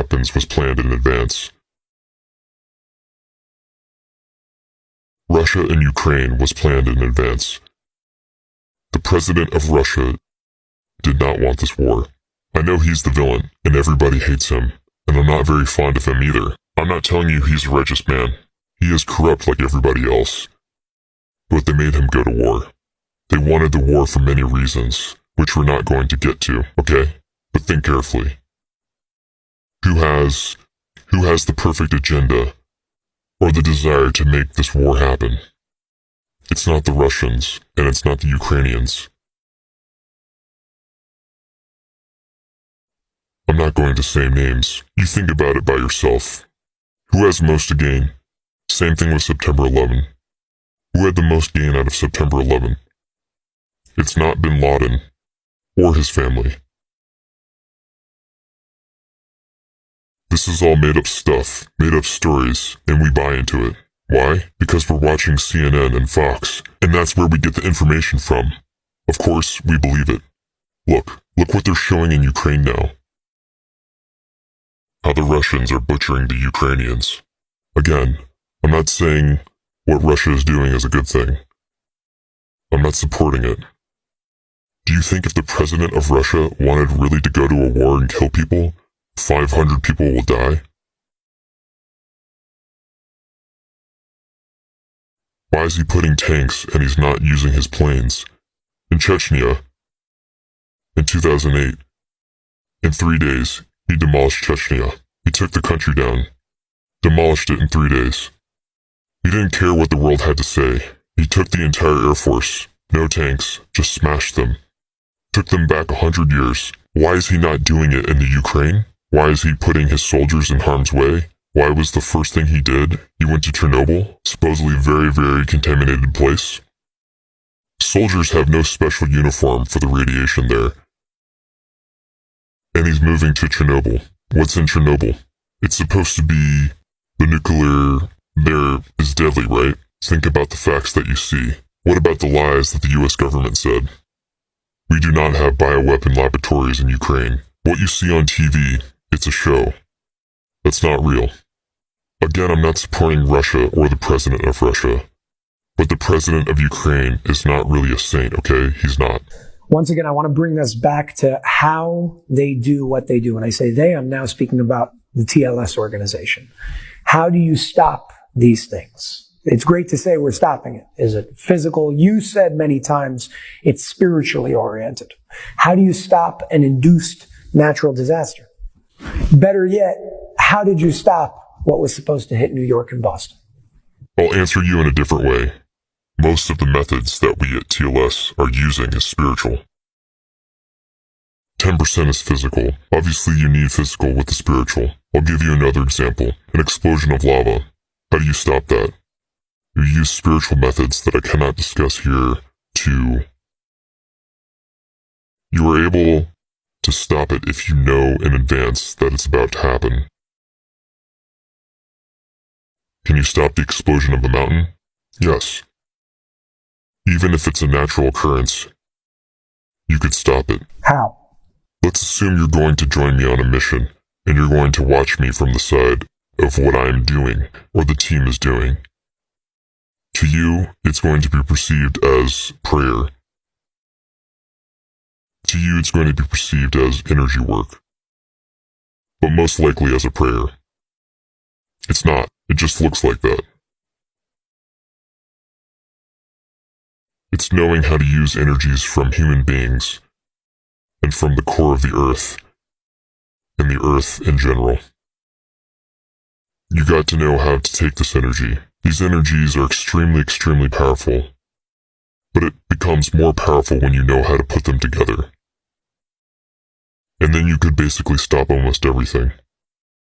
weapons was planned in advance. Russia and Ukraine was planned in advance. The president of Russia did not want this war. I know he's the villain, and everybody hates him, and I'm not very fond of him either. I'm not telling you he's a righteous man. He is corrupt like everybody else. But they made him go to war. They wanted the war for many reasons, which we're not going to get to, okay? But think carefully. Who has the perfect agenda or the desire to make this war happen? It's not the Russians, and it's not the Ukrainians. I'm not going to say names. You think about it by yourself. Who has most to gain? Same thing with September 11. Who had the most gain out of September 11? It's not bin Laden or his family. This is all made-up stuff, made-up stories, and we buy into it. Why? Because we're watching CNN and Fox, and that's where we get the information from. Of course, we believe it. Look what they're showing in Ukraine now. How the Russians are butchering the Ukrainians. Again, I'm not saying what Russia is doing is a good thing. I'm not supporting it. Do you think if the president of Russia wanted really to go to a war and kill people, 500 people will die? Why is he putting tanks and he's not using his planes? In Chechnya, in 2008, in 3 days, he demolished Chechnya. He took the country down, demolished it in 3 days. He didn't care what the world had to say. He took the entire Air Force, no tanks, just smashed them. Took them back 100 years. Why is he not doing it in the Ukraine? Why is he putting his soldiers in harm's way? Why was the first thing he did? He went to Chernobyl, supposedly very, very contaminated place. Soldiers have no special uniform for the radiation there. And he's moving to Chernobyl. What's in Chernobyl? It's supposed to be the nuclear there is deadly, right? Think about the facts that you see. What about the lies that the US government said? We do not have bioweapon laboratories in Ukraine. What you see on TV, it's a show. That's not real. Again, I'm not supporting Russia or the president of Russia. But the president of Ukraine is not really a saint, okay? He's not. Once again, I want to bring us back to how they do what they do. When I say they, I'm now speaking about the TLS organization. How do you stop these things? It's great to say we're stopping it. Is it physical? You said many times it's spiritually oriented. How do you stop an induced natural disaster? Better yet, how did you stop what was supposed to hit New York and Boston? I'll answer you in a different way. Most of the methods that we at TLS are using is spiritual. 10% is physical. Obviously, you need physical with the spiritual. I'll give you another example. An explosion of lava. How do you stop that? You use spiritual methods that I cannot discuss here to... You are able to stop it if you know in advance that it's about to happen. Can you stop the explosion of the mountain? Yes. Even if it's a natural occurrence, you could stop it. How? Let's assume you're going to join me on a mission, and you're going to watch me from the side of what I am doing, or the team is doing. To you, it's going to be perceived as prayer. To you, it's going to be perceived as energy work. But most likely as a prayer. It's not. It just looks like that. It's knowing how to use energies from human beings and from the core of the earth and the earth in general. You got to know how to take this energy. These energies are extremely, extremely powerful, but it becomes more powerful when you know how to put them together. And then you could basically stop almost everything.